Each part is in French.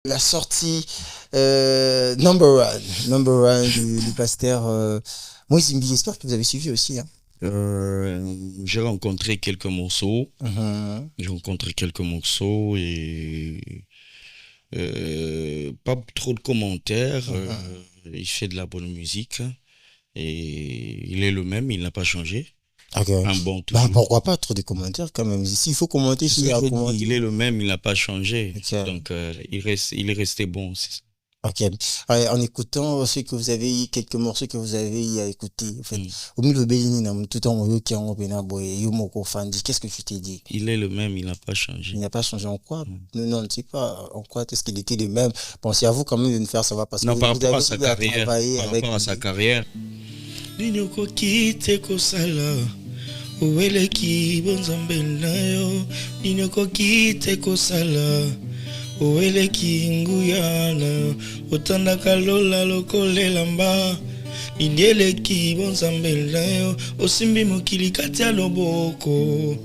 la sortie number one du pasteur Moïse Mbi. J'espère que vous avez suivi aussi. Hein. J'ai rencontré quelques morceaux. Mhm. J'ai rencontré quelques morceaux et pas trop de commentaires. Mhm. Il fait de la bonne musique et il est le même, il n'a pas changé. Ok. Un bon Ben, toujours. pourquoi pas trop de commentaires quand même. S'il faut commenter, C'est ce s'il y que a je à veux dire. Il commenter. est le même, il n'a pas changé. Ok. Donc il est resté bon. C'est ça. Ok. Ouais, en écoutant ce que vous avez, quelques morceaux que vous avez à écouter, en fait, Mm. au milieu de Bélini, tout en haut, qui en Bena Boy, Yomoko Fandi, qu'est-ce que tu t'es dit? Il est le même, il n'a pas Il changé. n'a pas changé en quoi? Mm. Non, non, ne sais pas en quoi est-ce qu'il était le même. Pensez à vous quand même de nous faire savoir parce que Non, par vous rapport à avez sa eu à carrière, travailler par avec rapport à sa lui. carrière. Ninyoko kite kosala oweleki bonzambe na yo ninyoko kite kosala oweleki nguya na yo otandaka lola lokolela mba nindieleki bonzambe na yo osimbi mokili kati ya loboko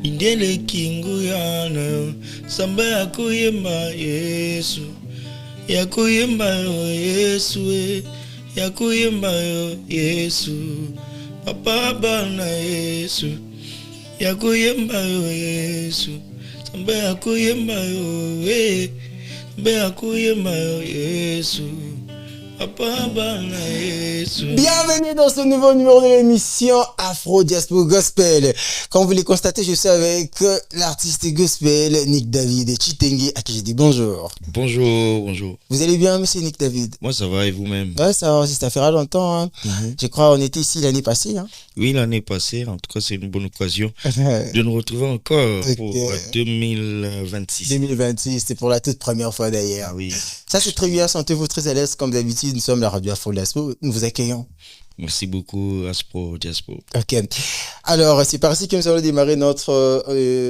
nindieleki nguya na yo nzambe yakoyemba yesu yakoyemba yo yesu yakoyemba yo yesu papa bana yesu yakoyemba yo yesu nzambe yakoyemba yo nzambe yakoyemba yo yesu papa bana yesu. Bienvenue dans ce nouveau numéro de l'émission Afro Diaspora Gospel. Comme vous l'avez constaté, je suis avec l'artiste gospel Nick David Chitengi à qui je dis bonjour. Bonjour, bonjour. Vous allez bien, monsieur Nick David? Moi ça va et vous-même? Ouais, ça fait longtemps. Hein. Je crois on était ici l'année passée. Hein. Oui, l'année passée, en tout cas c'est une bonne occasion de nous retrouver encore pour 2026. 2026, c'est pour la toute première fois d'ailleurs. Ah oui. Ça c'est très bien, sentez-vous très à l'aise comme d'habitude, nous sommes la radio Afro Diaspora, nous vous accueillons. Merci beaucoup, Aspro Diaspora. Ok. Alors, c'est par ici que nous allons démarrer notre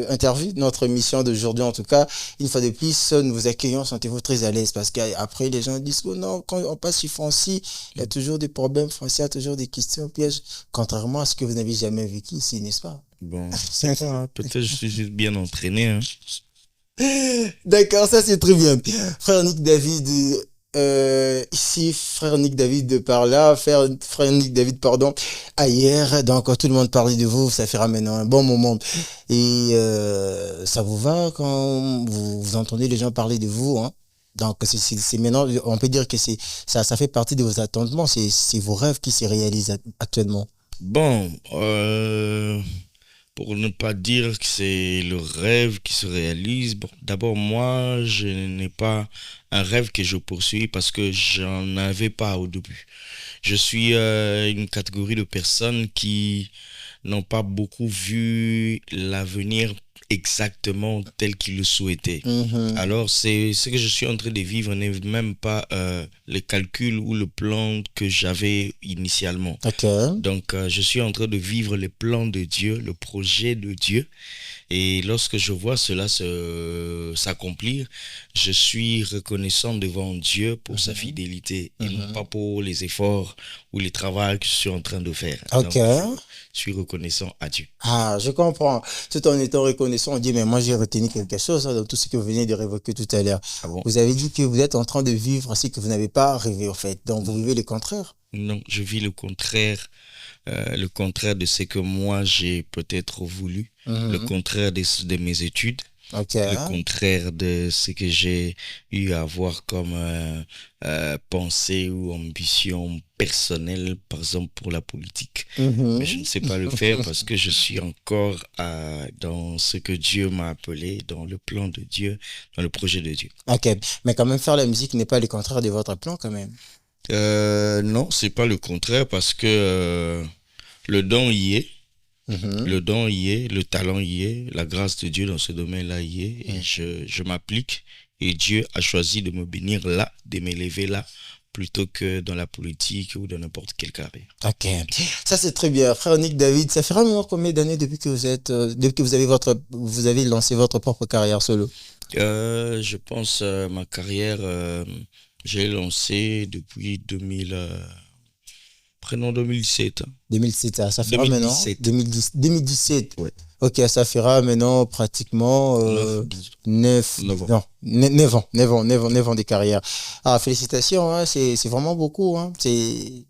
interview, notre émission d'aujourd'hui en tout cas. Une fois de plus, nous vous accueillons, sentez-vous très à l'aise parce qu'après, les gens disent, oh non, quand on passe sur Francis, il y a toujours des problèmes, Francis, il y a toujours des questions pièges, contrairement à ce que vous n'avez jamais vécu ici, n'est-ce pas? Bon, c'est ça, hein. Peut-être je suis juste bien entraîné. Hein. D'accord, ça c'est très bien. Frère Nick David, ici, frère Nick David par là, frère Nick David, pardon, ailleurs. Donc, tout le monde parlait de vous, ça fait maintenant un bon moment. Et ça vous va quand vous entendez les gens parler de vous, hein? Donc, c'est maintenant, on peut dire que ça fait partie de vos attendements, c'est vos rêves qui se réalisent actuellement. Bon, pour ne pas dire que c'est le rêve qui se réalise, bon, d'abord moi, je n'ai pas un rêve que je poursuis parce que j'en avais pas au début. Je suis une catégorie de personnes qui n'ont pas beaucoup vu l'avenir exactement tel qu'ils le souhaitaient. Alors, c'est ce que je suis en train de vivre n'est même pas le calcul ou le plan que j'avais initialement. Okay. Donc, je suis en train de vivre les plans de Dieu, le projet de Dieu. Et lorsque je vois cela s'accomplir, je suis reconnaissant devant Dieu pour sa fidélité et non pas pour les efforts ou les travaux que je suis en train de faire. Ok. Donc, je suis reconnaissant à Dieu. Ah, je comprends. Tout en étant reconnaissant, on dit, mais moi j'ai retenu quelque chose hein, dans tout ce que vous venez de révoquer tout à l'heure. Ah bon? Vous avez dit que vous êtes en train de vivre ce que vous n'avez pas rêvé en fait. Donc vous vivez le contraire. Non, je vis le contraire de ce que moi j'ai peut-être voulu, le contraire de mes études, Okay. le contraire de ce que j'ai eu à avoir comme pensée ou ambition personnelle, par exemple pour la politique. Mais je ne sais pas le faire parce que je suis encore dans ce que Dieu m'a appelé, dans le plan de Dieu, dans le projet de Dieu. Ok, mais quand même faire la musique n'est pas le contraire de votre plan quand même. Non, c'est pas le contraire parce que le don y est. Le don y est, le talent y est, la grâce de Dieu dans ce domaine-là y est, et je m'applique, et Dieu a choisi de me bénir là, de m'élever là, plutôt que dans la politique ou dans n'importe quelle carrière. Ok, ça c'est très bien. Frère Nick David, ça fait vraiment combien d'années depuis que depuis que vous avez lancé votre propre carrière solo? Je pense ma carrière, j'ai lancé depuis prénom 2007. 2007, ça fera maintenant 2017. 2017. Ouais. Ok, ça fera maintenant pratiquement 9, 9 ans. non, 9 ans, 9 ans, 9 ans, 9 ans de carrière. Ah, félicitations, hein, c'est vraiment beaucoup, hein. C'est...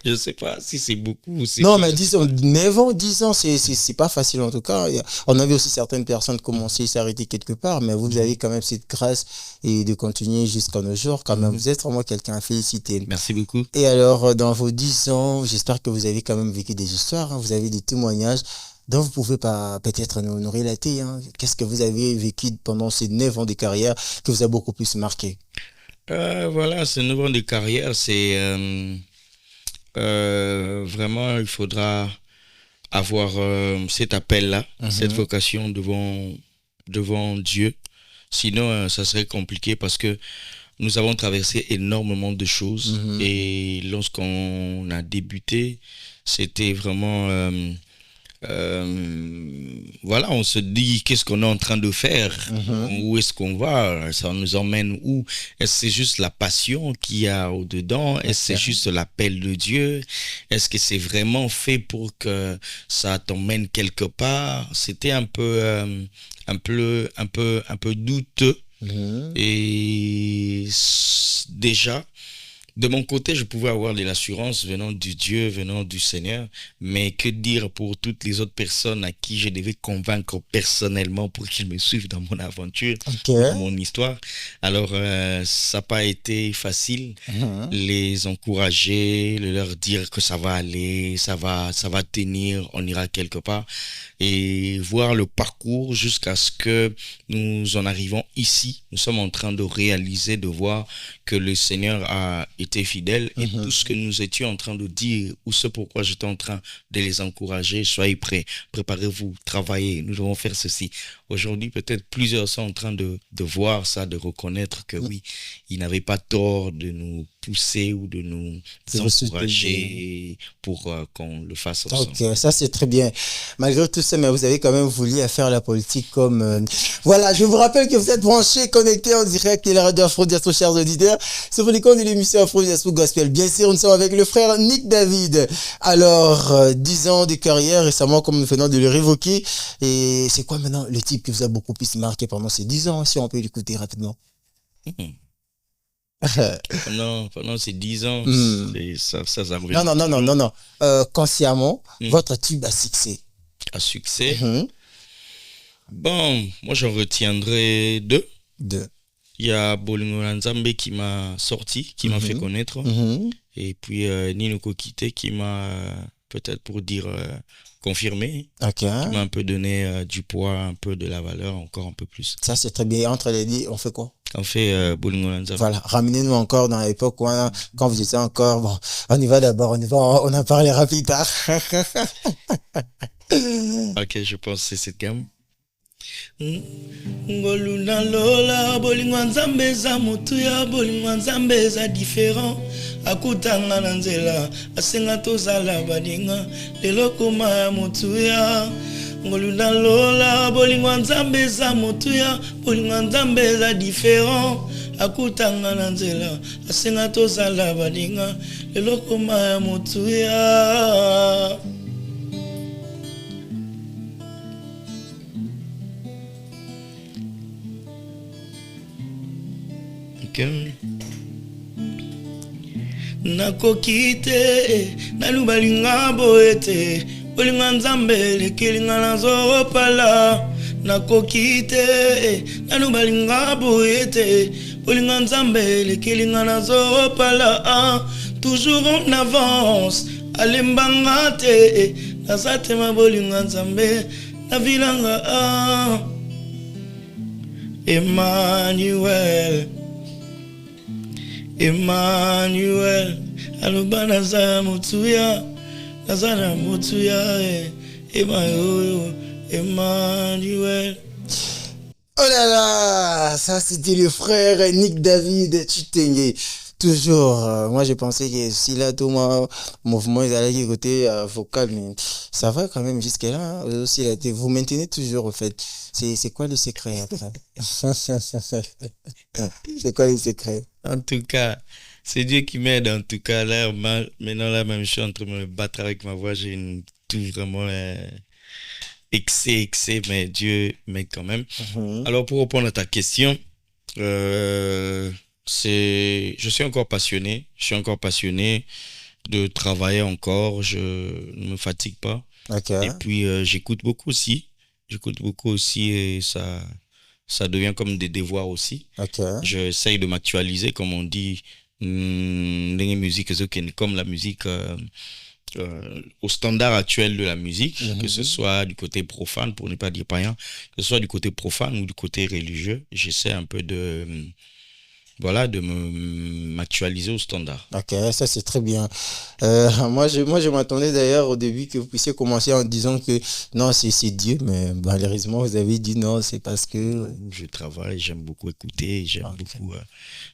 Je sais pas si c'est beaucoup ou c'est Non, peu. mais 10 ans, 9 ans, 10 ans, c'est pas facile en tout cas. On avait aussi certaines personnes commencer et s'arrêter quelque part, mais vous avez quand même cette grâce et de continuer jusqu'à nos jours. Quand même, Mhm. vous êtes vraiment quelqu'un à féliciter. Merci beaucoup. Et alors, dans vos 10 ans, j'espère que vous avez quand même vécu des histoires, hein, vous avez des témoignages dont vous pouvez pas peut-être nous relater. Hein. Qu'est-ce que vous avez vécu pendant ces 9 ans de carrière que vous a beaucoup plus marqué? Voilà, ce 9 ans de carrière, c'est vraiment, il faudra avoir cet appel-là, cette Mhm, vocation devant Dieu. Sinon, ça serait compliqué parce que nous avons traversé énormément de choses mhm, et lorsqu'on a débuté, c'était vraiment voilà, on se dit qu'est-ce qu'on est en train de faire, mhm. où est-ce qu'on va, ça nous emmène où? Est-ce que c'est juste la passion qu'il y a au-dedans? Est-ce que c'est Ok. juste l'appel de Dieu? Est-ce que c'est vraiment fait pour que ça t'emmène quelque part? C'était un peu douteux Mhm. et déjà. De mon côté, je pouvais avoir de l'assurance venant du Dieu, venant du Seigneur, mais que dire pour toutes les autres personnes à qui je devais convaincre personnellement pour qu'ils me suivent dans mon aventure Ok. ou dans mon histoire. Alors, ça n'a pas été facile. Mhm. Les encourager, leur dire que ça va aller, ça va tenir, on ira quelque part et voir le parcours jusqu'à ce que nous en arrivons ici. Nous sommes en train de réaliser, de voir que le Seigneur a été fidèle et tout ce Mhm. que nous étions en train de dire ou ce pourquoi j'étais en train de les encourager, soyez prêts, préparez-vous, travaillez, nous devons faire ceci. Aujourd'hui, peut-être plusieurs sont en train de voir ça, de reconnaître que oui, ils n'avaient pas tort de nous pousser ou de nous Je vous souhaite. encourager pour qu'on le fasse ensemble. Ok, ça c'est très bien. Malgré tout ça, mais vous avez quand même voulu faire la politique comme... Voilà, je vous rappelle que vous êtes branchés, connectés en direct et la radio Afro Diaspora, chers auditeurs. C'est pour les comptes de l'émission Afro Diaspora Gospel. Bien sûr, nous sommes avec le frère Nick David. Alors, 10 ans de carrière récemment, comme nous venons de le révoquer. Et c'est quoi maintenant le type qui vous a beaucoup plus marqué pendant ces 10 ans, si on peut l'écouter rapidement? Mhm. Pendant ces 10 ans, Hmm. ça revient Non, non, non, non, toujours. non, non. Consciemment, Hmm. votre tube a succès. À succès. Mhm. Bon, moi j'en retiendrai deux. Deux. Il y a Bolingo Nzambe qui m'a sorti, qui m'a fait Mhm. connaître. Mhm. Et puis Nino Kokite qui m'a, peut-être pour dire, confirmé, Ok. qui m'a un peu donné du poids, un peu de la valeur, encore un peu plus. Ça, c'est très bien. Entre les deux, on fait quoi? On fait Bolingo Nzambe. Voilà. Ramenez-nous encore dans l'époque où, hein, quand vous étiez encore, bon, on y va d'abord, on y va, on en parlera plus tard. Ok, je pense que c'est cette gamme. Ngoluna lola bolingo nzambe eza motuya bolingo nzambe eza différent akutanga na nzela asenga tozala baninga lelo koma ya motuya ngoluna lola bolingo nzambe eza motuya bolingo nzambe eza différent akutanga na nzela asenga tozala baninga lelo koma ya motuya. Okay. Nakoki te naluba linga boye te bolinga nzambe lekelinga nazopala nakoki te naluba linga boye te bolinga nzambe lekelinga nazopala toujours en avance alembanga te naza te ma bolinga nzambe navilanga Emmanuel Emmanuel aloba naza motuya naza na motuya emayoyo Emmanuel. Oh là là, ça c'était le frère Nick David Chitenge. Toujours, moi j'ai pensé que si là tout mon mouvement ils allaient côté vocal, mais ça va quand même jusqu'à là. Hein. Aussi, là, vous maintenez toujours en fait. C'est quoi le secret après? C'est quoi le secret? En tout cas, c'est Dieu qui m'aide. En tout cas, là, maintenant, là, même, je suis en train de me battre avec ma voix. J'ai une tout vraiment excès, mais Dieu m'aide quand même. Mhm. Alors, pour répondre à ta question, euh, je suis encore passionné. Je suis encore passionné de travailler encore. Je ne me fatigue pas. Ok, Et puis, j'écoute beaucoup aussi. J'écoute beaucoup aussi et ça devient comme des devoirs aussi. ok. J'essaye de m'actualiser, comme on dit, dans les musiques, comme la musique au standard actuel de la musique, que ce Mhm. soit du côté profane, pour ne pas dire païen, que ce soit du côté profane ou du côté religieux. J'essaie un peu voilà, m'actualiser au standard. Ok, ça c'est très bien. Moi, je m'attendais d'ailleurs au début que vous puissiez commencer en disant que non, c'est Dieu, mais malheureusement, vous avez dit non, c'est parce que. Je travaille, j'aime beaucoup écouter, j'aime Ok, beaucoup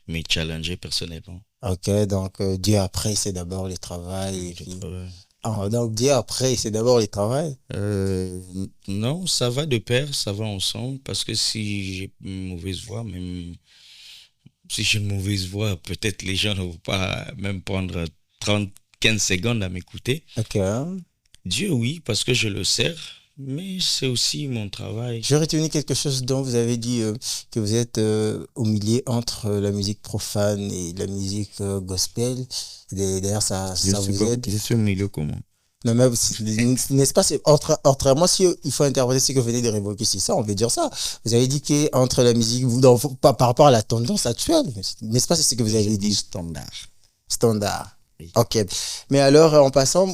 me challenger personnellement. ok, donc Dieu après, c'est d'abord le travail. Et Je puis... travaille. Ah, donc Dieu après, c'est d'abord le travail. Non, ça va de pair, ça va ensemble, parce que si j'ai une mauvaise voix, même si j'ai une mauvaise voix, peut-être les gens ne vont pas même prendre 30 15 secondes à m'écouter. Ok. Dieu, oui, parce que je le sers, mais c'est aussi mon travail. J'ai retenu quelque chose dont vous avez dit que vous êtes au milieu entre la musique profane et la musique gospel. D'ailleurs, ça vous aide. Je suis au milieu comment? Non, mais n'est-ce pas, autrement, si il faut interpréter ce que vous venez de révoquer, c'est ça, on veut dire ça. Vous avez dit que entre la musique, par rapport à la tendance actuelle, n'est-ce pas, c'est ce que vous J'ai avez dit dit, standard. standard. Oui. Ok. Mais alors, en passant,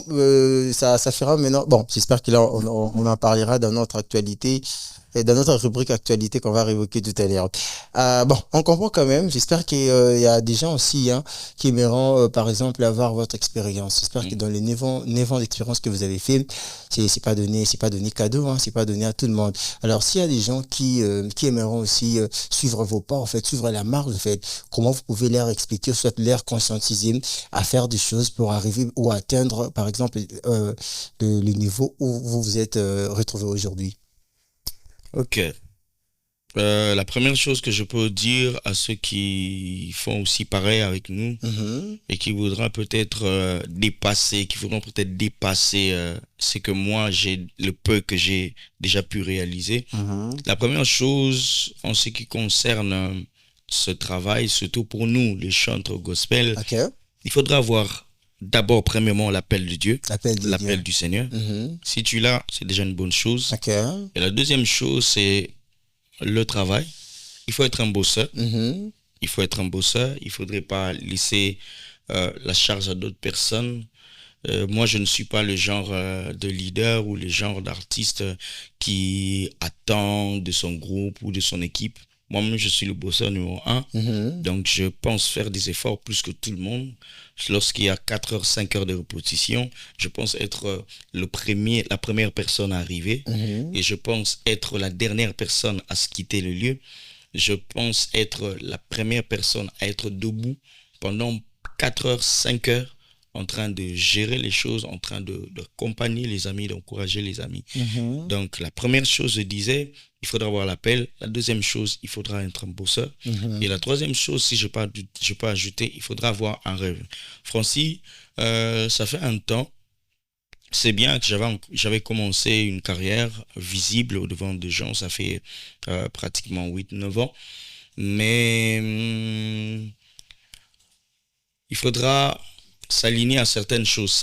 ça fera maintenant. Bon, j'espère on en parlera dans notre actualité et dans notre rubrique actualité qu'on va révoquer tout à l'heure. Bon, on comprend quand même. J'espère qu'il y a des gens aussi hein, qui aimeront, par exemple, avoir votre expérience. J'espère que Mm. dans les 9 ans d'expérience que vous avez fait, c'est pas donné cadeau, hein, c'est pas donné à tout le monde. Alors, s'il y a des gens qui aimeront aussi suivre vos pas, en fait, suivre la marque, en fait, comment vous pouvez leur expliquer, soit leur conscientiser à faire des choses pour arriver ou atteindre, par exemple, le niveau où vous vous êtes retrouvé aujourd'hui. Ok. La première chose que je peux dire à ceux qui font aussi pareil avec nous Mhm, et qui voudront peut-être dépasser, qui voudront peut-être dépasser ce que moi j'ai, le peu que j'ai déjà pu réaliser. mhm. La première chose en ce qui concerne ce travail, surtout pour nous, les chantres gospel, Ok, il faudra avoir d'abord, premièrement, l'appel de Dieu, l'appel de Dieu. l'appel du Seigneur. Mhm. Si tu l'as, c'est déjà une bonne chose. Ok. Et la deuxième chose, c'est le travail. Il faut être un bosseur. Mhm, Il faut être un bosseur. Il ne faudrait pas laisser la charge à d'autres personnes. Moi, je ne suis pas le genre de leader ou le genre d'artiste qui attend de son groupe ou de son équipe. Moi-même, je suis le bosseur numéro un. mhm, Donc, je pense faire des efforts plus que tout le monde. Lorsqu'il y a 4 heures, 5 heures de répétition, je pense être la première personne à arriver. mhm, Et je pense être la dernière personne à se quitter le lieu. Je pense être la première personne à être debout pendant 4 heures, 5 heures, en train de gérer les choses, en train d'accompagner les amis, d'encourager les amis. mhm, Donc, la première chose, je disais, il faudra avoir l'appel. La deuxième chose, il faudra être un bosseur. Et mhm. la troisième chose, si je peux ajouter, il faudra avoir un rêve. Francis, ça fait un temps, c'est bien que j'avais commencé une carrière visible au devant de gens, ça fait pratiquement 8 9 ans. Mais il faudra s'aligner à certaines choses,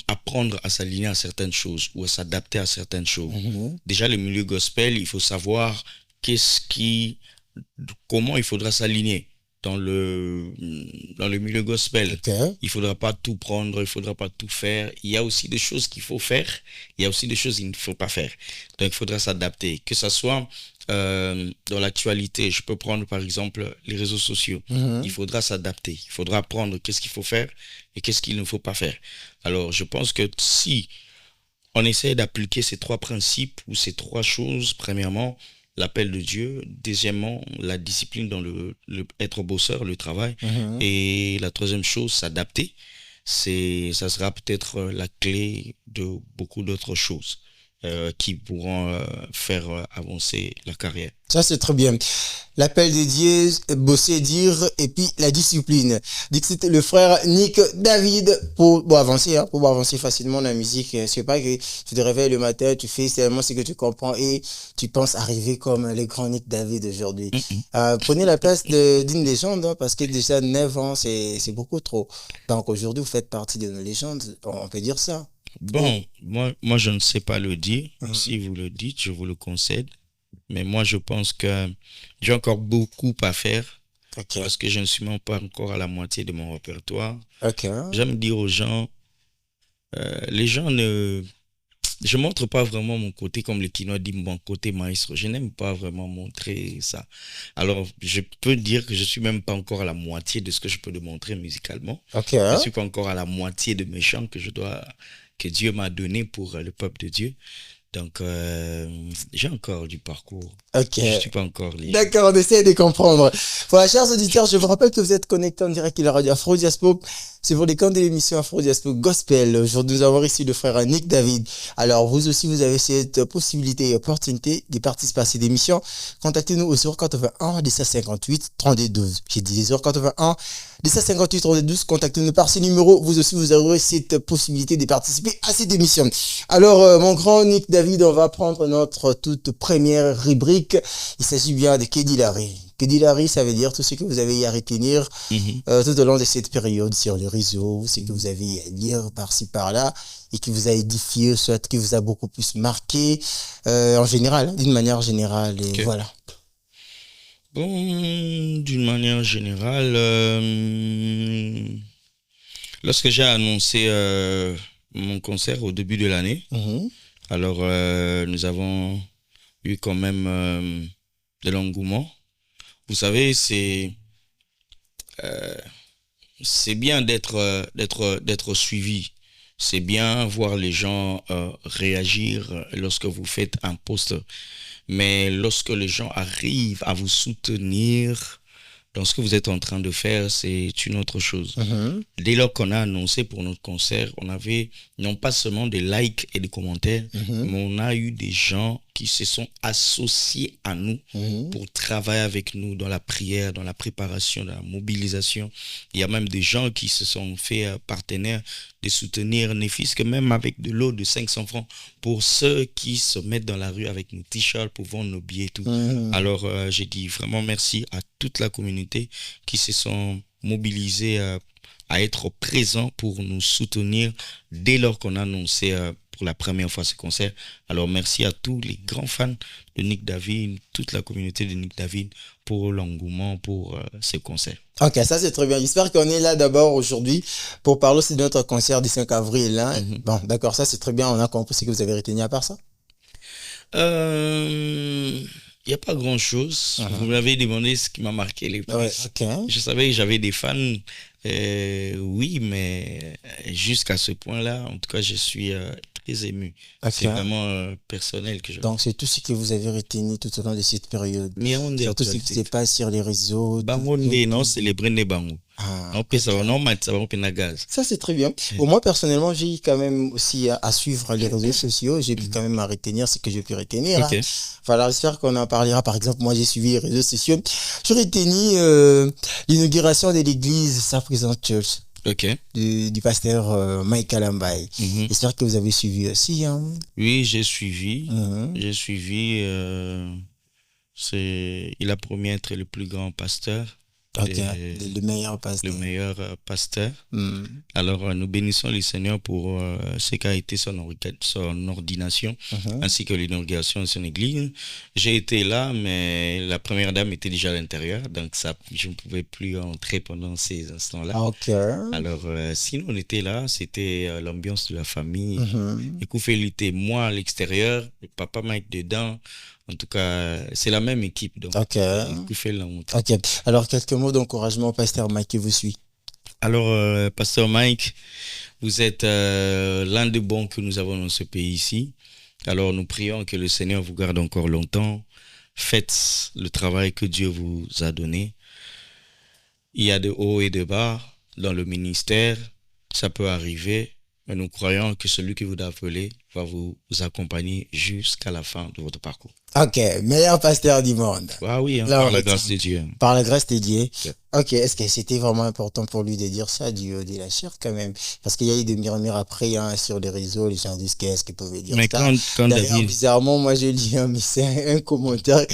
apprendre à s'aligner à certaines choses ou à s'adapter à certaines choses. Mhm. Déjà, le milieu gospel, il faut savoir qu'est-ce qui, comment il faudra s'aligner dans dans le milieu gospel. Ok. Il faudra pas tout prendre, il faudra pas tout faire. Il y a aussi des choses qu'il faut faire, il y a aussi des choses qu'il ne faut pas faire. Donc, il faudra s'adapter. Que ce soit dans l'actualité, je peux prendre par exemple les réseaux sociaux. Il Mhm. faudra s'adapter. Il faudra apprendre qu'est-ce qu'il faut faire et qu'est-ce qu'il ne faut pas faire. Alors, je pense que si on essaie d'appliquer ces trois principes ou ces trois choses, premièrement, l'appel de Dieu, deuxièmement, la discipline dans être bosseur, le travail, Mhm. et la troisième chose, s'adapter, ça sera peut-être la clé de beaucoup d'autres choses qui pourront faire avancer la carrière. Ça, c'est très bien. L'appel de Dieu, bosser, dire, et puis la discipline. Dit que c'était le frère Nick David pour avancer, hein, pour avancer facilement dans la musique. C'est pas que tu te réveilles le matin, tu fais seulement ce que tu comprends et tu penses arriver comme les grands Nick David aujourd'hui. Mhm. Prenez la place d'une légende, hein, parce que déjà 9 ans, c'est beaucoup trop. Donc aujourd'hui, vous faites partie de nos légendes, on peut dire ça. Oh. Bon, moi, je ne sais pas le dire. Mhm. Si vous le dites, je vous le concède. Mais moi, je pense que j'ai encore beaucoup à faire Ok, parce que je ne suis même pas encore à la moitié de mon répertoire. ok, J'aime dire aux gens, les gens ne... Je montre pas vraiment mon côté, comme le Kinois dit, mon côté maestro. Je n'aime pas vraiment montrer ça. Alors, je peux dire que je suis même pas encore à la moitié de ce que je peux démontrer musicalement. ok, Je suis pas encore à la moitié de mes chants que Dieu m'a donné pour le peuple de Dieu. Donc, j'ai encore du parcours. ok. Je suis pas encore léger. D'accord, on essaie de comprendre. Voilà, chers auditeurs, je vous rappelle que vous êtes connectés en direct à la radio Afro Diaspo. C'est pour les camps de l'émission Afro Diaspo Gospel. Aujourd'hui, nous avons ici le frère Nick David. Alors, vous aussi, vous avez cette possibilité et opportunité de participer à cette émission. Contactez-nous au 081 258 32 12. J'ai dit 081 258 32 12. Contactez-nous par ce numéro. Vous aussi, vous aurez cette possibilité de participer à cette émission. Alors, mon grand Nick David, on va prendre notre toute première rubrique. Il s'agit bien de Kedi Larry. Kedi Larry, ça veut dire tout ce que vous avez à retenir Mhm. tout au long de cette période sur les réseaux, ce que vous avez à lire par-ci par-là et qui vous a édifié, soit qui vous a beaucoup plus marqué en général, hein, d'une manière générale. Et Ok. voilà. Bon, d'une manière générale, lorsque j'ai annoncé mon concert au début de l'année, Mhm. alors nous avons eu quand même de l'engouement. Vous savez, euh, c'est bien d'être suivi. C'est bien voir les gens réagir lorsque vous faites un post. Mais lorsque les gens arrivent à vous soutenir dans ce que vous êtes en train de faire, c'est une autre chose. Mhm. Dès lors qu'on a annoncé pour notre concert, on avait non pas seulement des likes et des commentaires, Mhm. mais on a eu des gens qui se sont associés à nous Mhm. pour travailler avec nous dans la prière, dans la préparation, dans la mobilisation. Il y a même des gens qui se sont fait partenaires de soutenir, ne fût-ce que même avec de l'eau de 500 francs pour ceux qui se mettent dans la rue avec nos t-shirts pour vendre nos billets et tout. Mhm. Alors, j'ai dit vraiment merci à toute la communauté qui se sont mobilisés à être présents pour nous soutenir dès lors qu'on a annoncé pour la première fois ce concert. Alors, merci à tous les grands fans de Nick David, toute la communauté de Nick David pour l'engouement pour ce concert. Ok, ça c'est très bien. J'espère qu'on est là d'abord aujourd'hui pour parler aussi de notre concert du 5 avril. Hein. Mhm. Bon, d'accord, ça c'est très bien. On a compris ce que vous avez retenu à part ça. Il n'y a pas grand-chose. Vous Mhm. m'avez demandé ce qui m'a marqué le Ouais, plus. ok. Je savais que j'avais des fans, oui, mais jusqu'à ce point-là, en tout cas, je suis très ému. Ok. C'est vraiment personnel que je... Donc, c'est tout ce que vous avez retenu tout au long de cette période. Mais on est Surtout ce qui se actualité. passe sur les réseaux. Bango non, célébrer les bango. Ah, On peut ok. savoir, non, mais ça va, on peut na gaz. Ça, c'est très bien. Eh. Pour moi, personnellement, j'ai quand même aussi à suivre les réseaux sociaux. J'ai pu Mhm. quand même à retenir ce que j'ai pu retenir. Hein. Ok. Voilà, j'espère qu'on en parlera. Par exemple, moi, j'ai suivi les réseaux sociaux. J'ai retenu l'inauguration de l'église Saint-Présent Church Ok. du pasteur Michael Ambaye. Mhm. J'espère que vous avez suivi aussi. Hein. Oui, j'ai suivi. Mhm. J'ai suivi. Il a promis être le plus grand pasteur, Ok, le, le meilleur le pasteur. meilleur pasteur. Mhm. Alors, nous bénissons le Seigneur pour ce qu'a été son ordination, Mhm. ainsi que l'inauguration de son église. J'ai été là, mais la première dame était déjà à l'intérieur, donc ça, je ne pouvais plus entrer pendant ces instants-là. Ok. Alors, sinon, on était là, c'était l'ambiance de la famille. Mhm. Ekoufeli était moi à l'extérieur, le papa Mike dedans. En tout cas, c'est la même équipe, donc Ok. Ekoufeli l'a monté. Ok. Alors, quelques mots d'encouragement au pasteur Mike qui vous suit. Alors, Pasteur Mike, vous êtes l'un des bons que nous avons dans ce pays ici. Alors, nous prions que le Seigneur vous garde encore longtemps. Faites le travail que Dieu vous a donné. Il y a de hauts et de bas dans le ministère. Ça peut arriver. Mais nous croyons que celui qui vous a appelé va vous accompagner jusqu'à la fin de votre parcours. Ok, meilleur pasteur du monde. Ah oui, hein, Là, par on la retient. grâce de Dieu. Par la grâce de Dieu. Yeah. Ok, est-ce que c'était vraiment important pour lui de dire ça du haut de la chair quand même? Parce qu'il y a eu des murmures après hein, sur les réseaux, les gens disent qu'est-ce qu'ils pouvaient dire Mais ça. quand D'ailleurs, David, bizarrement, moi je lis un commentaire,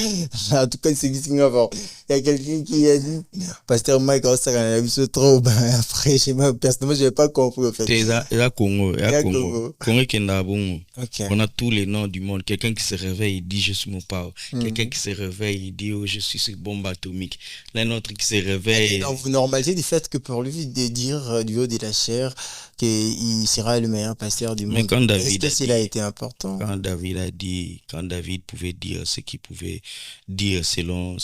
en tout cas c'est ce avant. Il y a quelqu'un qui a dit, Pasteur Mike, on s'est a vu ce trop, ben après, je sais pas, personnellement, je n'ai pas compris en fait. c'est la Congo, Il y a la Congo. Congo. Congo qui est dans bon. Ok. On a tous les noms du monde. Quelqu'un qui se réveille, il dit je suis mon père. Quelqu'un Mhm. qui se réveille, il dit oh, je suis cette bombe atomique. L'un autre qui se réveille. Donc, vous normalisez du fait que pour lui de dire du haut de la chair qu'il sera le meilleur pasteur du Mais monde. quand Est-ce David que a cela a dit, été important? quand David pouvait dire ce qu'il pouvait dire selon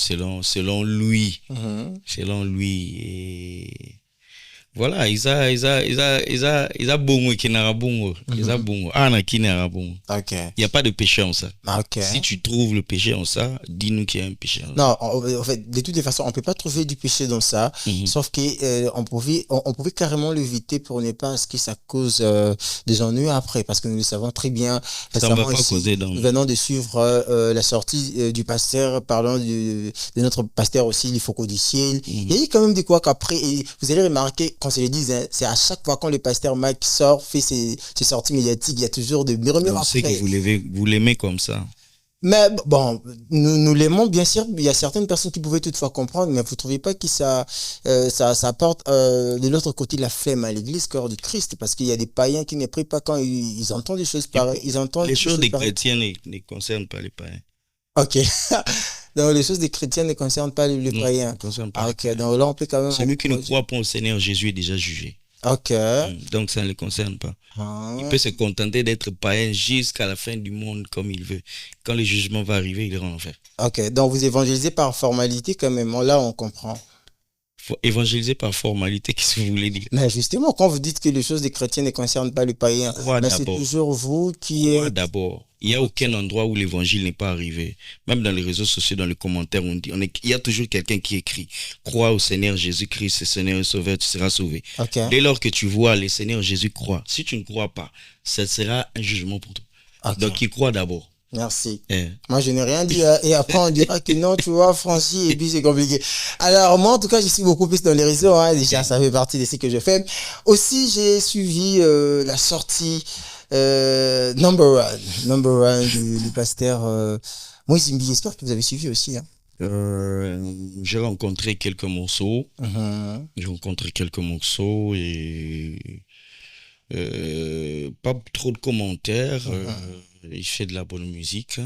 lui, Mhm. selon lui, et voilà, ils a bongo qui n'a bongo, ils a Mhm. bongo, ana qui n'a bongo. Ok. Il n'y a pas de péché en ça. Ok. Si tu trouves le péché en ça, dis-nous qu'il y a un péché en ça. Non, en fait, de toutes les façons, on peut pas trouver du péché dans ça, Mhm. sauf que on pouvait carrément l'éviter pour ne pas à ce que ça cause des ennuis après, parce que nous le savons très bien. Ça ne va Récemment pas ici, causer dans... nous venons de suivre la sortie du pasteur, parlant de notre pasteur aussi, il faut codicier. Il y a eu quand même des couacs après, et vous allez remarquer, quand je le dis, hein, c'est à chaque fois quand le pasteur Mike sort, fait ses sorties médiatiques, il y a toujours des murmures On sait après. que vous l'aimez comme ça. Mais bon, nous l'aimons bien sûr. Il y a certaines personnes qui pouvaient toutefois comprendre, mais vous trouvez pas que ça apporte de l'autre côté la flemme à l'église, corps du Christ, parce qu'il y a des païens qui ne prient pas quand ils entendent des choses pareilles. Ils entendent Les des choses des pareilles. chrétiens ne concernent pas les païens. Ok. Donc les choses des chrétiens ne concernent pas les Non, païens. ne concernent pas Ah, les ok. païens. Donc là on peut quand même. Celui qui ne croit pas au Seigneur Jésus est déjà jugé. Ok. Donc ça ne le concerne pas. Ah. Il peut se contenter d'être païen jusqu'à la fin du monde comme il veut. Quand le jugement va arriver, il ira en enfer. Ok. Donc vous évangélisez par formalité quand même. Là on comprend. Faut évangéliser par formalité, qu'est-ce que vous voulez dire? Mais justement, quand vous dites que les choses des chrétiens ne concernent pas les païens, Crois mais c'est d'abord. toujours vous qui Crois êtes. d'abord. Il n'y a aucun endroit où l'évangile n'est pas arrivé. Même dans les réseaux sociaux, dans les commentaires, il y a toujours quelqu'un qui écrit crois au Seigneur Jésus-Christ, le Seigneur est sauveur, tu seras sauvé. Ok. Dès lors que tu vois le Seigneur Jésus croit, si tu ne crois pas, ce sera un jugement pour toi. Ok. Donc il croit d'abord. Merci. Eh. Moi, je n'ai rien dit. Et après, on dira que non, tu vois, Francis, et puis c'est compliqué. Alors, moi, en tout cas, je suis beaucoup plus dans les réseaux. Hein. Déjà, ça fait partie de ce que je fais. Aussi, j'ai suivi la sortie Number One du pasteur Moïse Mbi. J'espère que vous avez suivi aussi. Hein. J'ai rencontré quelques morceaux. Mhm. J'ai rencontré quelques morceaux et pas trop de commentaires. Il fait de la bonne musique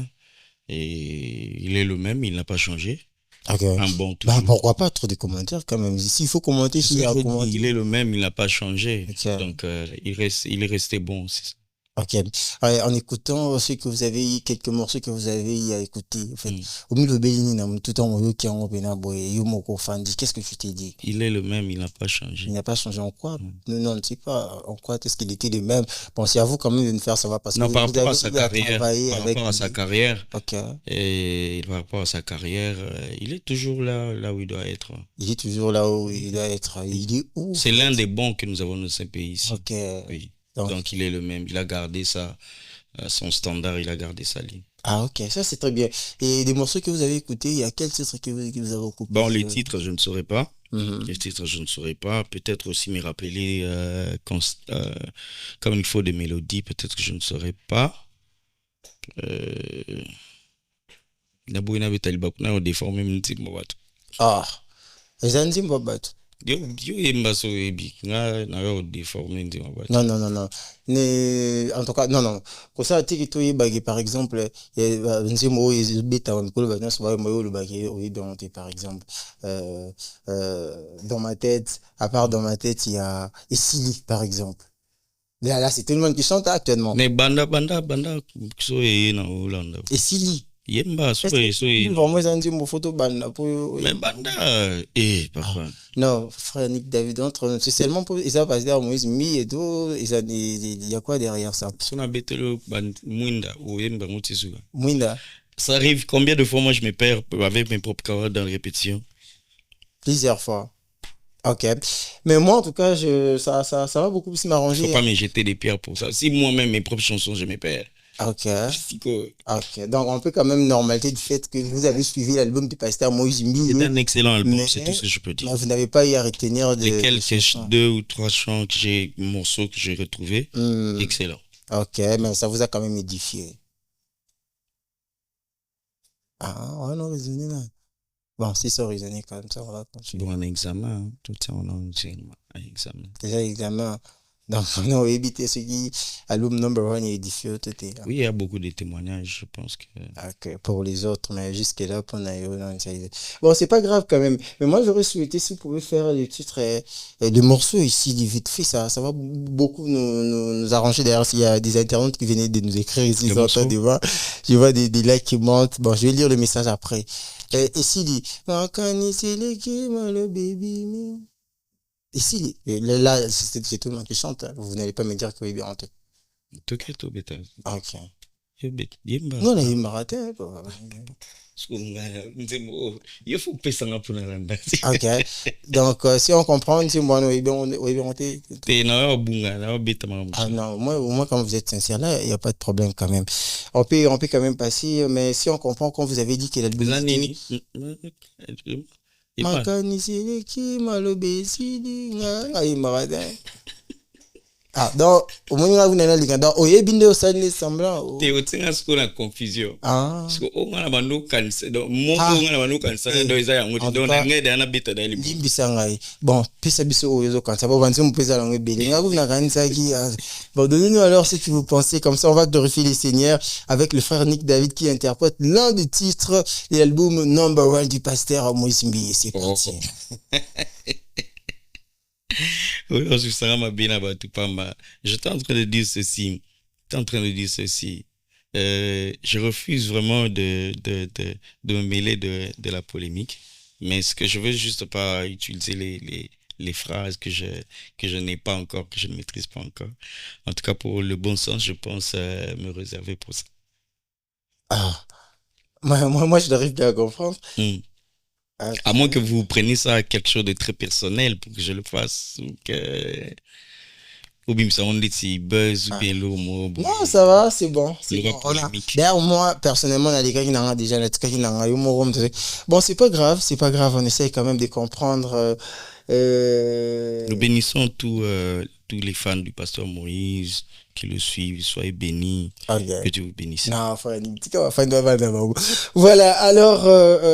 et il est le même, il n'a pas changé. Ok. Un bon Bah, toujours. pourquoi pas trop de commentaires quand même. S'il faut commenter, C'est s'il ce y a que à je dis, commenter. il est le même, il n'a pas changé. Ok. Donc il est resté bon. C'est ça. Ok. En écoutant ce que vous avez eu, quelques morceaux que vous avez eu à écouter, en fait, Mm. au milieu de Bélini, tout en haut, qui en haut, boy, Yomoko Fandi, qu'est-ce que tu t'es dit? Il est le même, il n'a pas Il changé. n'a pas changé en quoi? Mm. Non, ne sais pas en quoi est-ce qu'il était le même. Pensez à vous quand même de nous faire savoir parce que Non, vous par avez rapport à sa eu à carrière, travailler par avec rapport à sa lui. carrière, Ok. et par rapport à sa carrière, il est toujours là où il doit être. Il est toujours là où il doit être. Il est où? C'est l'un des bons que nous avons dans ce pays ici. Ok. Oui. Donc, Donc il est le même. Il a gardé son standard, il a gardé sa ligne. ah, ok. Ça, c'est très bien. Et des morceaux que vous avez écoutés, il y a quel titre que vous avez recoupé? Bon, les titres, je ne saurais pas. Mhm. Les titres, je ne saurais pas. Peut-être aussi me rappeler comme il faut des mélodies, peut-être que je ne saurais pas. Nabouna Betaliba, on a déformé mon titre, moi. Ah. Les Andim Bobat. Yo yemba so ebi na yo déformé ndi mabati. Non, non, non, non. En tout cas, non, non. Pour ça, tu sais, par exemple, Nzimo est bêta, on peut le battre, soit moi, le baguette, oui, par exemple, dans ma tête, à part dans ma tête, il y a Essili, par exemple. Là, c'est tout le monde qui chante actuellement. Mais banda so na Hollande. Essili. Yemba so Vraiment, Nzimo photo banda pour. mais banda papa. Non, frère Nick David, c'est seulement pour, ils ont passé à Moïse Mi et tout, il y a quoi derrière ça? So na betelo mwinda ou yemba mutisuga. Mouinda, Ça arrive combien de fois moi je me perds avec mes propres camarades dans les répétitions? plusieurs fois. Ok. Mais moi, en tout cas, ça va beaucoup plus Il faut m'arranger. pas me jeter des pierres pour ça. Si moi-même, mes propres chansons, je me perds. Ok. Je dis que Ok. Donc, on peut quand même normaliser du fait que vous avez suivi l'album du pasteur Moïse c'est Mbié, un excellent album, c'est tout ce mais, que je peux dire. mais vous n'avez pas eu à retenir Les de quelques chansons. deux ou trois chants que j'ai, morceaux que j'ai retrouvés, Hmm. excellent. Ok, mais ça vous a quand même édifié. Ah, on a raisonné là. Bon, si ça raisonné comme ça, on va continuer. Bon, un examen, hein. Tout ça, on a un examen. Déjà, examen. Donc, on a évité ce qui, album number one est édifié, tout est là. Oui, il y a beaucoup de témoignages, je pense que... Ok, pour les autres, mais jusque-là, pour Nayo, non, bon, c'est pas grave quand même. Mais moi, j'aurais souhaité si vous pouvez faire des titres, des morceaux ici, des vite fait, ça va beaucoup nous arranger. D'ailleurs, s'il y a des internautes qui venaient de nous écrire ici, Le ils sont en train morceau? de voir, je vois des likes qui montent. Bon, je vais lire le message après. Et s'il dit, le baby, et s'il là, c'est tout le monde qui chante, hein. Vous n'allez pas me dire que oui, bien hanté. T'inquiète, bêta. Ok. Yemba. Non, on a eu marathon, hein, quoi. Il faut que ça pour la landa. Ok. Donc, si on comprend, si moi, on était. T'es na bunga, na bêta Ah mamusa. non, moi, au moins, quand vous êtes sincère, là, il n'y a pas de problème quand même. On peut quand même passer, mais si on comprend, quand vous avez dit que l'album Beza était. nini? Ipa. Makanisi ki malobe sidi nga ayi marathon. Ah, donc, au moins, vous n'avez pas donc, oye binde au sali semblant. Te otinga siko na confusion. Ah. Siko o ngana bandu kanisa. Donc, mo Ah. ngana bandu kanisa. Eh, Donc, eza yango. en tout Donc, cas, na ngede ana bêta da libo. limbisa ngai bon pesa biso oyo quand ça va vanzi mo pesa lango ebele nga vous nakanisa ki bon donnez-nous alors ce que vous pensez comme ça on va glorifier les seigneurs avec le frère Nick David qui interprète l'un des titres de l'album number one du pasteur Moïse Mbié. C'est parti. Oyo susanga mabe na batu pamba. J'étais en train de dire ceci. J'étais en train de dire ceci. Je refuse vraiment de me mêler de la polémique. Mais ce que je veux juste pas utiliser les phrases que je n'ai pas encore, que je ne maîtrise pas encore. En tout cas, pour le bon sens, je pense me réserver pour ça. Ah, moi je n'arrive pas à comprendre. Hmm. Ah, À moins que vous preniez ça à quelque chose de très personnel pour que je le fasse. Ou bien ça on dit si buzz ou bien l'eau, non, ça va, c'est bon. C'est le bon. rap On a... polémique. D'ailleurs, moi, personnellement, on a des gars qui n'ont déjà, des gars qui n'ont eu mon rhum, bon, c'est pas grave, c'est pas grave. On essaye quand même de comprendre. Nous bénissons tous les fans du pasteur Moïse qui le suivent. Soyez bénis. Ok. Que Dieu vous bénisse. Non, frère, ni petit cas, fin de la bande, voilà, alors,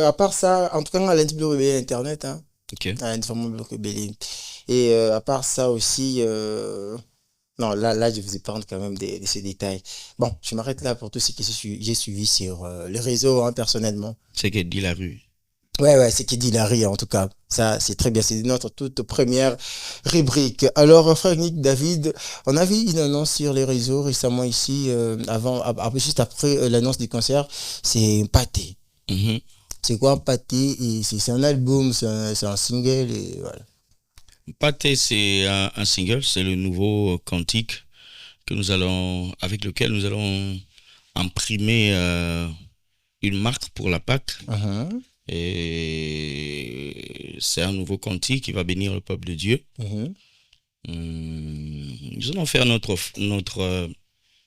à part ça, en tout cas, on a l'internet, Internet, hein. Ok. On a vraiment bloqué Belé. Et à part ça aussi, non, là, je vous épargne quand même de ces détails. Bon, je m'arrête là pour tout ce que j'ai suivi sur le réseau, hein, personnellement. C'est que dit la rue. Ouais, c'est qui dit Larry, en tout cas. Ça, c'est très bien. C'est notre toute première rubrique. Alors, frère Nick David, on a vu une annonce sur les réseaux récemment ici, juste après l'annonce du concert. C'est Pâté. Mhm. C'est quoi Pâté? C'est un album, c'est un single, et voilà. Pâté, c'est un single, c'est le nouveau cantique que avec lequel nous allons imprimer une marque pour la Pâque. Mhm, Et c'est un nouveau cantique qui va bénir le peuple de Dieu. mhm, Nous allons faire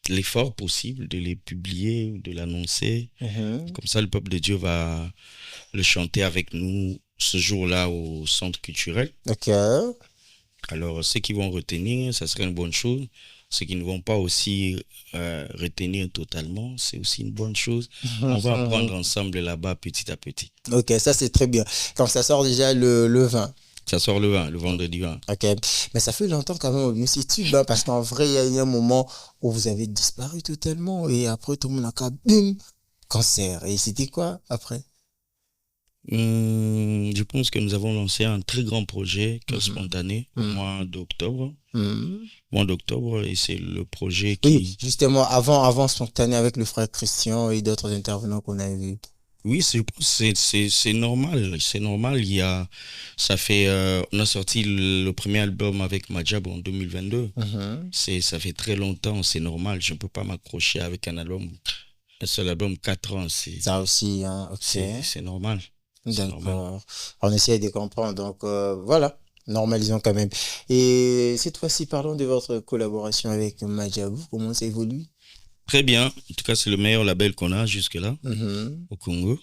l'effort possible de les publier, de l'annoncer. mhm. Comme ça, le peuple de Dieu va le chanter avec nous ce jour-là au centre culturel. Ok. Alors, ceux qui vont retenir, ça serait une bonne chose. Ceux qui ne vont pas aussi retenir totalement, c'est aussi une bonne chose. On va apprendre ensemble là-bas petit à petit. Ok, ça c'est très bien. Donc ça sort déjà le 20. Ça sort le vendredi 20. Ok. Mais ça fait longtemps quand même, mais c'est tube, hein, parce qu'en vrai, il y a eu un moment où vous avez disparu totalement et après tout le monde a qu'à bim, cancer. Et c'était quoi après? Je pense que nous avons lancé un très grand projet, Cœur Spontané, au Mhm. mois d'octobre. Mhm. Mois d'octobre, et c'est le projet Oui, qui... justement, avant Spontané avec le frère Christian et d'autres intervenants qu'on a vus. Oui, c'est normal, c'est normal. On a sorti le premier album avec Majab en 2022. Mhm. Ça fait très longtemps, c'est normal. Je ne peux pas m'accrocher avec un seul album 4 ans. Ça aussi, hein, ok. C'est normal. C'est normal. D'accord. On essaie de comprendre. Donc, voilà. Normalisons quand même. Et cette fois-ci, parlons de votre collaboration avec Majabou. Comment ça évolue? Très bien. En tout cas, c'est le meilleur label qu'on a jusque-là Mhm. au Congo.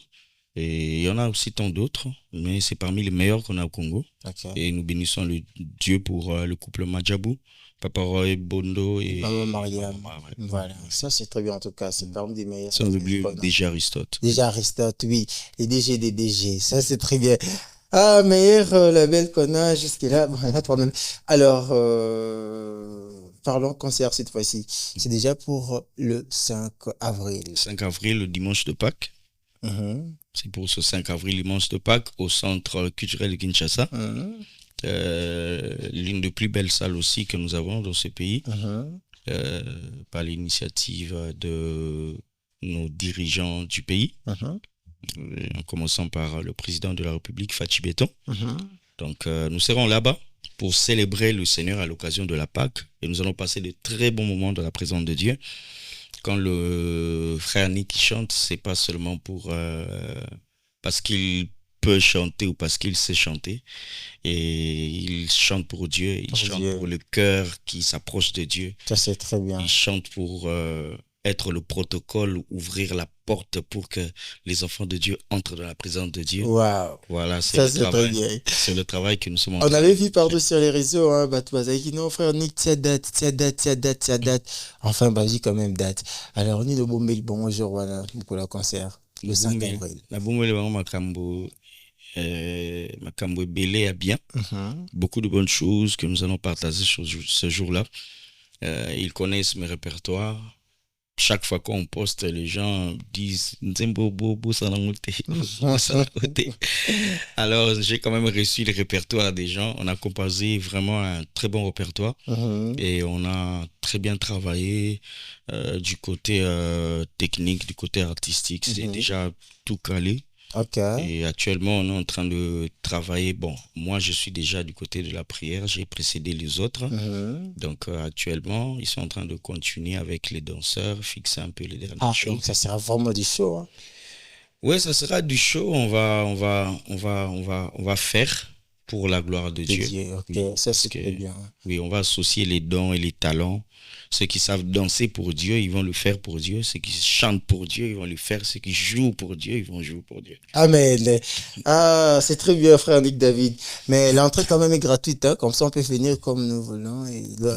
Et il y en a aussi tant d'autres, mais c'est parmi les meilleurs qu'on a au Congo. Ok. Et nous bénissons le Dieu pour le couple Majabou, Papa Roy, Bondo Maman et Maman Mariam. Mara. Voilà. Ça, c'est très bien en tout cas. C'est parmi des meilleurs Sans oublier qu'on a. déjà Aristote. Déjà Aristote, oui. Les DG des DG. Ça, c'est très bien. Ah, meilleur label qu'on a jusque-là. Bon, là, toi-même. Alors, parlons concert cette fois-ci. C'est déjà pour le 5 avril. 5 avril, le dimanche de Pâques. Mhm. C'est pour ce 5 avril, dimanche de Pâques, au Centre culturel de Kinshasa. Mhm. L'une des plus belles salles aussi que nous avons dans ce pays, Mhm. euh, par l'initiative de nos dirigeants du pays, Mhm. en commençant par le président de la République, Fachi Béton. Mhm. Donc, nous serons là-bas pour célébrer le Seigneur à l'occasion de la Pâque et nous allons passer de très bons moments dans la présence de Dieu. Quand le frère Nick chante, c'est pas seulement pour parce qu'il peut chanter ou parce qu'il sait chanter. Et il chante pour Dieu, il Pour chante Dieu. pour le cœur qui s'approche de Dieu. Ça, c'est très Il bien. chante pour être le protocole, ouvrir la porte pour que les enfants de Dieu entrent dans la présence de Dieu. Waouh. Voilà, c'est Ça, le c'est très travail. bien. C'est le travail que nous sommes en On train avait vu de partout faire. sur les réseaux, hein, qui non, frère Nick, tiens date, tiens date, tiens date, tiens date. Enfin, vas-y quand même date. Alors, on est de Bombay, le bonjour, voilà, pour le concert, le 5 avril. La boum est vraiment Makambo Belé à bien. Mhm. Beaucoup de bonnes choses que nous allons partager ce jour-là. Ils connaissent mes répertoires. Chaque fois qu'on poste, les gens disent Nzembo Bobo Sanangote. Alors, j'ai quand même reçu le répertoire des gens. On a composé vraiment un très bon répertoire Mhm. et on a très bien travaillé du côté technique, du côté artistique. C'est Mhm. déjà tout calé. Ok. Et actuellement, on est en train de travailler. Bon, moi, je suis déjà du côté de la prière. J'ai précédé les autres. Mhm. Donc, actuellement, ils sont en train de continuer avec les danseurs, fixer un peu les dernières Ah, choses. donc ça sera vraiment du show, hein. Ouais, ça sera du show. On va faire pour la gloire de De Dieu. Dieu, Oui, ok. Ça, parce c'est que, très bien. oui, on va associer les dons et les talents. Ceux qui savent danser pour Dieu, ils vont le faire pour Dieu. Ceux qui chantent pour Dieu, ils vont le faire. Ceux qui jouent pour Dieu, ils vont jouer pour Dieu. Amen. Ah, c'est très bien, frère Nick David. Mais l'entrée, quand même, est gratuite, hein. Comme ça, on peut venir comme nous voulons. Et... Non,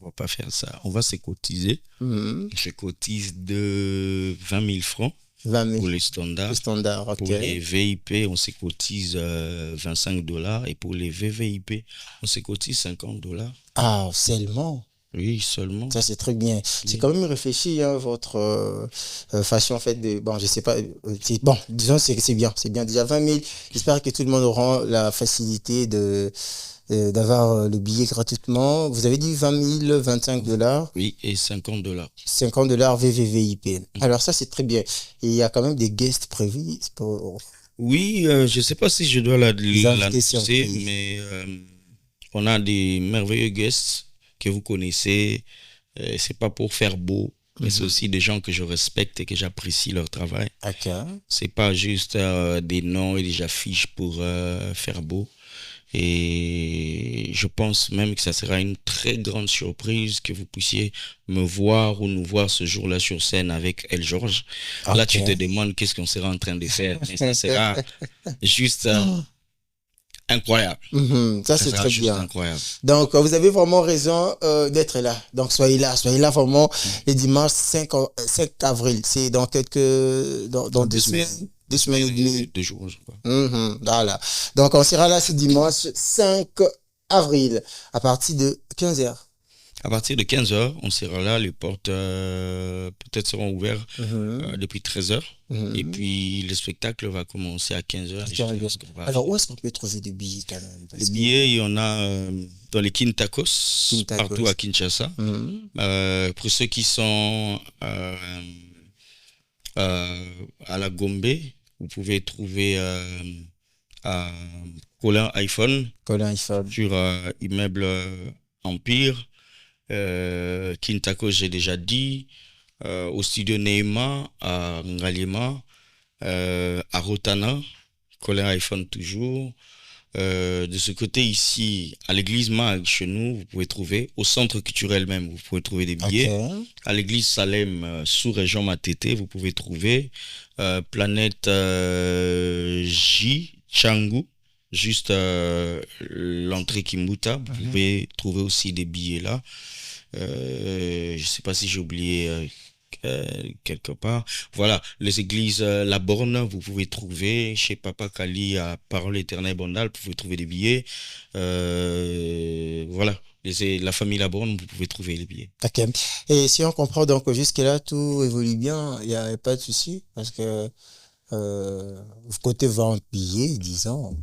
on va pas faire ça. On va se cotiser. Mhm. Je cotise de 20 000 francs 20 000. pour les Le standards. standard, ok. Pour les VIP, on se cotise $25. Et pour les VVIP, on se cotise $50. Ah, seulement. Oui, seulement. Ça, c'est très bien. C'est Oui. quand même réfléchi, hein, votre façon, en fait, de... Bon, je sais pas. Bon, disons, c'est bien. C'est bien. Déjà 20 000. J'espère que tout le monde aura la facilité de d'avoir le billet gratuitement. Vous avez dit 20 000, 25 dollars, Oui, et $50. 50 dollars VVVIP. Alors, ça, c'est très bien. Et il y a quand même des guests prévus pour Oui, je ne sais pas si je dois des invités l'annoncer, surprises. mais on a des merveilleux guests que vous connaissez. C'est pas pour faire beau, mais c'est Mhm. aussi des gens que je respecte et que j'apprécie leur travail. Ok. C'est pas juste des noms et des affiches pour faire beau. Et je pense même que ça sera une très grande surprise que vous puissiez me voir ou nous voir ce jour-là sur scène avec El George. Là, Ok. tu te demandes qu'est-ce qu'on sera en train de faire. Mais ça sera juste incroyable. Mhm. Ça, Ça c'est sera très juste bien. incroyable. Donc, vous avez vraiment raison d'être là. Donc, soyez là vraiment le dimanche 5 avril. C'est dans dans Dans 2 semaines. 2 semaines et demie. 2 jours, je crois. Mhm. Voilà. Donc, on sera là ce dimanche 5 avril à partir de 15 heures. À partir de 15 heures, on sera là. Les portes peut-être seront ouvertes Mhm. depuis 13 heures. Et Mhm. puis, le spectacle va commencer à 15 heures. Tiens, bien. Alors, où est-ce qu'on peut trouver des billets quand même? Les Parce que billets, il y en a dans les Kintakos, partout à Quintakos. Kinshasa. Mhm. Pour ceux qui sont à la Gombe, vous pouvez trouver à Colin iPhone Colin Eiffel. sur immeuble Empire. Kintakos, j'ai déjà dit. Au studio Neema à Ngalima. À Rotana, Colin iPhone toujours. De ce côté ici, à l'église Mag, chez nous, vous pouvez trouver. Au centre culturel même, vous pouvez trouver des Ok. billets. À l'église Salem, sous-région Matete, vous pouvez trouver. Planète J, Changu, juste l'entrée Kimbuta, vous Mhm. pouvez trouver aussi des billets là. Je sais pas si j'ai oublié quelque part. Voilà, les églises La Borne, vous pouvez trouver. Chez Papa Kali à Parole Éternelle Bondal, vous pouvez trouver des billets. Voilà, la famille La Borne, vous pouvez trouver les billets. Ok. Et si on comprend donc jusque-là, tout évolue bien, il n'y a pas de souci, parce que côté vente billets, disons,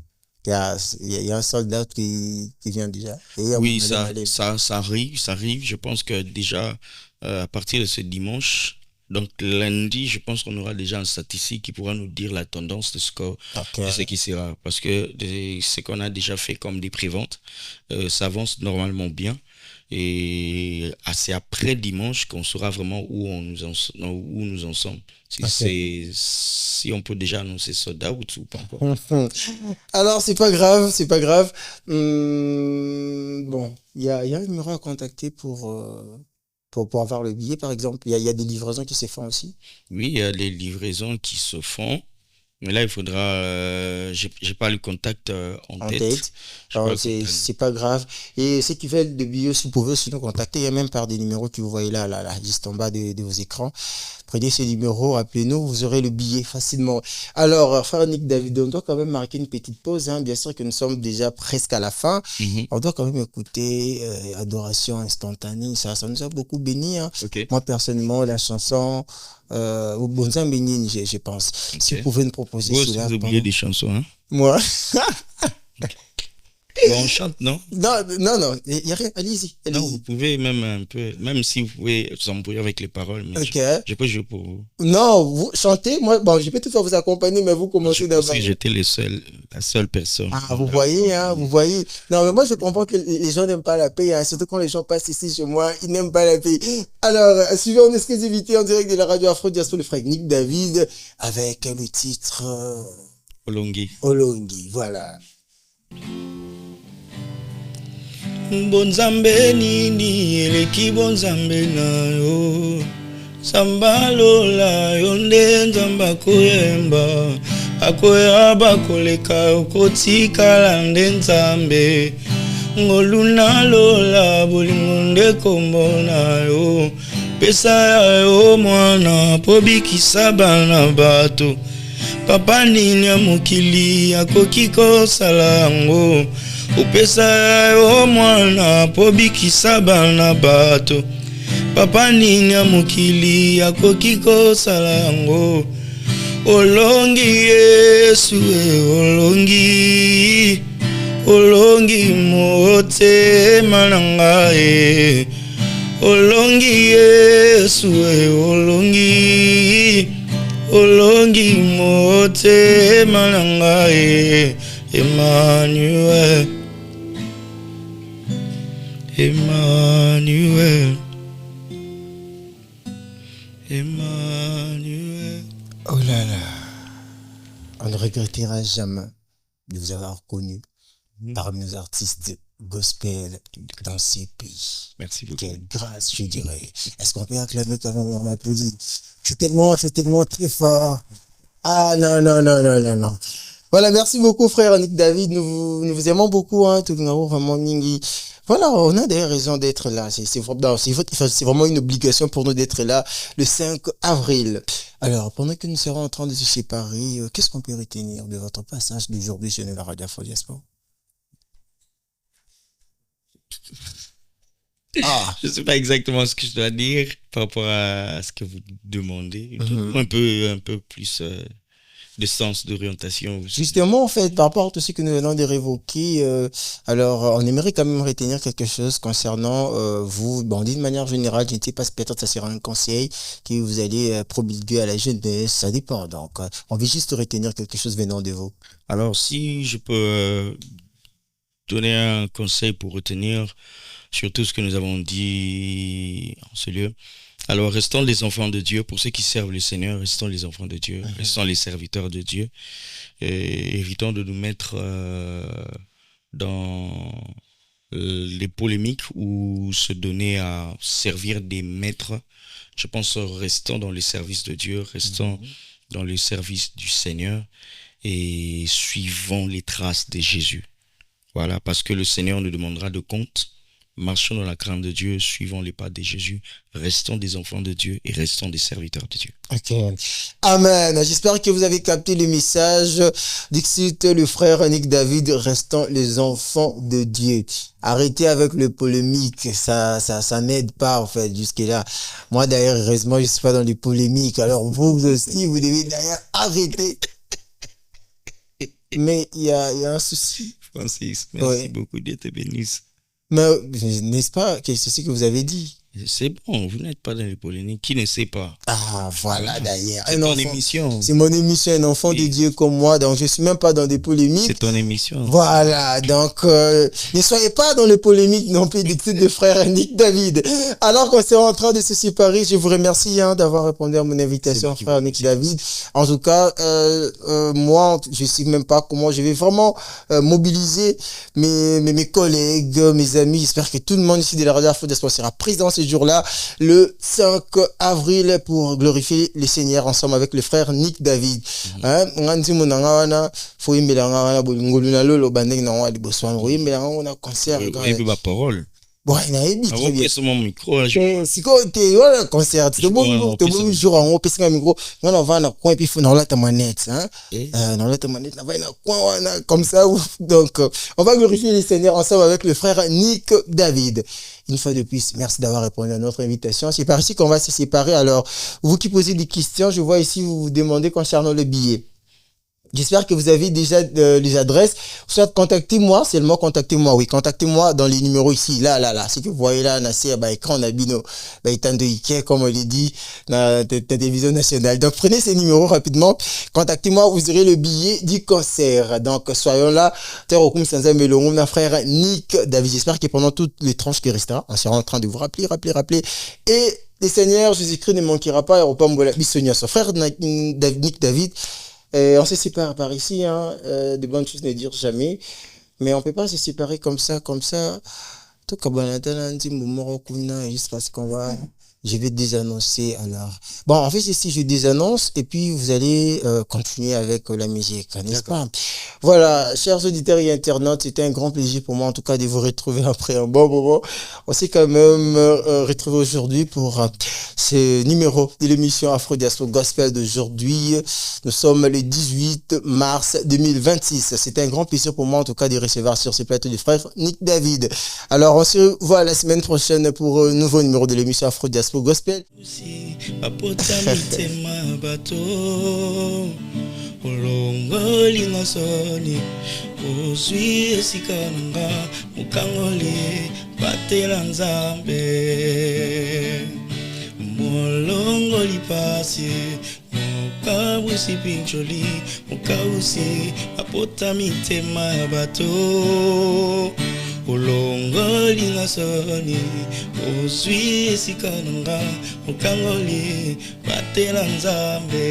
il y a un soldat qui vient déjà. Et il y a Oui, Madame Alem. ça arrive, ça arrive. Je pense que déjà, à partir de ce dimanche, donc lundi, je pense qu'on aura déjà un statistique qui pourra nous dire la tendance Ok. de ce qui sera. Parce que ce qu'on a déjà fait comme des préventes, ça avance normalement bien. Et c'est après dimanche qu'on saura vraiment où nous en sommes. Ok. Si on peut déjà annoncer sold out ou pas encore. Mhm. Alors, c'est pas grave, c'est pas grave. Bon, il y a un numéro à contacter pour avoir le billet, par exemple. Il y a des livraisons qui se font aussi. Oui, il y a les livraisons qui se font. Mais là, il faudra. J'ai pas le contact en En tête. tête. J'ai pas Alors, le c'est contact. c'est pas grave. Et ceux qui veulent de billets, si vous pouvez aussi nous contacter, il y a même par des numéros que vous voyez là, juste en bas de vos écrans. Prenez ces numéros, appelez-nous, vous aurez le billet facilement. Alors, frère Nick David, on doit quand même marquer une petite pause, hein. Bien sûr que nous sommes déjà presque à la fin. Mhm. On doit quand même écouter Adoration instantanée. Ça nous a beaucoup béni, hein. Ok, Moi, personnellement, la chanson Bonza Bénin, je pense. Si vous ok. pouvez nous proposer Vous aussi, cela vous oubliez pendant... des chansons, hein? Moi. Bon, on chante, non? Non, non, non, il y a rien. Allez-y, Non, vous allez-y. pouvez même un peu, même si vous pouvez vous embrouiller avec les paroles, mais Ok. je peux jouer pour vous. Non, vous chantez. Moi, bon, je peux toutefois vous accompagner, mais vous Je commencez pense d'abord. que j'étais la seule personne. Ah, vous voyez, hein, vous voyez. Non, mais moi, je comprends que les gens n'aiment pas la paix, hein, surtout quand les gens passent ici chez moi, ils n'aiment pas la paix. Alors, suivez en exclusivité en direct de la radio Afro Diaspora, le frère Nick David, avec le titre Olongi. Olongi. Voilà. Bonzambe nini eleki bonzambe na yo Samba lola yo nde nzambe akoyemba akoya bakoleka okotikala nde nzambe ngoluna lola bolingo nde kombo na yo pesa ya yo mwana po bikisa bana bato papa nini ya mokili akoki kosala yango opesa yo mwana po bikisa bana bato papa nini ya mokili akoki kosala yango olongi yesu olongi olongi motema na ngai olongi yesu olongi olongi motema na ngai Emmanuel Emmanuel Emmanuel. Oh là là. On ne regrettera jamais de vous avoir connu parmi nos artistes gospel dans ces pays. Merci beaucoup. Quelle grâce, je dirais. Est-ce qu'on peut acclamer quand même? On applaudit. C'est tellement très fort. Ah non, non, non, non, non, non. Voilà, merci beaucoup, frère Nick David. Nous vous aimons beaucoup, hein. Tout le monde, vraiment, Mingi. Voilà, on a des raisons d'être là. C'est vraiment une obligation pour nous d'être là le 5 avril. Alors, pendant que nous serons en train de se séparer, qu'est-ce qu'on peut retenir de votre passage d'aujourd'hui sur la radio Afro Diaspora? Ah. Je ne sais pas exactement ce que je dois dire par rapport à ce que vous demandez. Un peu plus de sens d'orientation. Justement, en fait, par rapport à tout ce que nous venons de révoquer, alors, on aimerait quand même retenir quelque chose concernant vous. Bon, d'une manière générale, je ne sais pas si peut-être ça sera un conseil que vous allez promulguer à la jeunesse, ça dépend. Donc, on veut juste retenir quelque chose venant de vous. Alors, si je peux donner un conseil pour retenir sur tout ce que nous avons dit en ce lieu. Alors, restons les enfants de Dieu. Pour ceux qui servent le Seigneur, restons les enfants de Dieu. Restons les serviteurs de Dieu. Et évitons de nous mettre dans les polémiques ou se donner à servir des maîtres. Je pense restons dans le service de Dieu, restons dans le service du Seigneur et suivons les traces de Jésus. Voilà, parce que le Seigneur nous demandera de compte. Marchons dans la crainte de Dieu, suivons les pas de Jésus, restons des enfants de Dieu et restons des serviteurs de Dieu. Ok. Amen. J'espère que vous avez capté le message. Dixit, le frère Nick David, restons les enfants de Dieu. Arrêtez avec le polémique. Ça n'aide pas, en fait, jusque-là. Moi, d'ailleurs, heureusement, je suis pas dans les polémiques. Alors, vous aussi, vous devez d'ailleurs arrêter. Mais il y a un souci. Francis, merci beaucoup, Dieu te bénisse. Mais n'est-ce pas que c'est ce que vous avez dit? C'est bon, vous n'êtes pas dans les polémiques. Qui ne sait pas? Ah, voilà, d'ailleurs. C'est ton émission. C'est mon émission, un enfant de Dieu comme moi, donc je suis même pas dans des polémiques. C'est ton émission. Voilà, donc ne soyez pas dans les polémiques non plus des titres de frère Nick David. Alors qu'on s'est en train de se séparer, je vous remercie d'avoir répondu à mon invitation, frère Nick David. En tout cas, moi, je sais même pas comment je vais vraiment mobiliser mes collègues, mes amis. J'espère que tout le monde ici de la radio Afro Diaspora sera présent ce jour-là, le 5 avril, pour glorifier le Seigneur ensemble avec le frère Nick David. Parole. Bon, il a dit très bien. C'est mon micro. Si tu as un concert, tu as un jour en haut, un micro, on va dans coin, puis il faut dans la manette. Dans la manette, comme ça. Donc, on va glorifier le Seigneur ensemble avec le frère Nick David. Une fois de plus, merci d'avoir répondu à notre invitation. C'est par ici qu'on va se séparer. Alors, vous qui posez des questions, je vois ici, vous vous demandez concernant le billet. J'espère que vous avez déjà les adresses. Soit contactez-moi, seulement contactez-moi. Oui, contactez-moi dans les numéros ici. Là. Ce que vous voyez là, c'est écran Nabino, étant de Ike, comme on l'a dit, dans la télévision nationale. Donc, prenez ces numéros rapidement. Contactez-moi, vous aurez le billet du concert. Donc, soyons là. Terokum Sanza Melongo, mon frère Nick David. J'espère que pendant toutes les tranches qui resteront, on sera en train de vous rappeler. Et le Seigneur Jésus-Christ ne manquera pas. Son frère Nick David. On se sépare par ici, de bonnes choses ne dire jamais, mais on peut pas se séparer comme ça. Tout juste parce qu'on va, je vais désannoncer alors. Bon, en fait, ici, je désannonce et puis vous allez continuer avec la musique, n'est-ce pas? Voilà, chers auditeurs et internautes, c'était un grand plaisir pour moi, en tout cas, de vous retrouver après un bon moment. On s'est quand même retrouvé aujourd'hui pour ce numéro de l'émission Afro Diaspora Gospel d'aujourd'hui. Nous sommes le 18 mars 2026. C'était un grand plaisir pour moi, en tout cas, de recevoir sur ce plateau du frère Nick David. Alors, on se voit la semaine prochaine pour un nouveau numéro de l'émission Afro Diaspora Gospel. Ulongoli ngasoni uzwi esikananga mukangoli batela nzambe molongoli pasi mukawusi pincholi mukawusi apota mitema bato ulongoli ngasoni uzwi esikananga mukangoli batela nzambe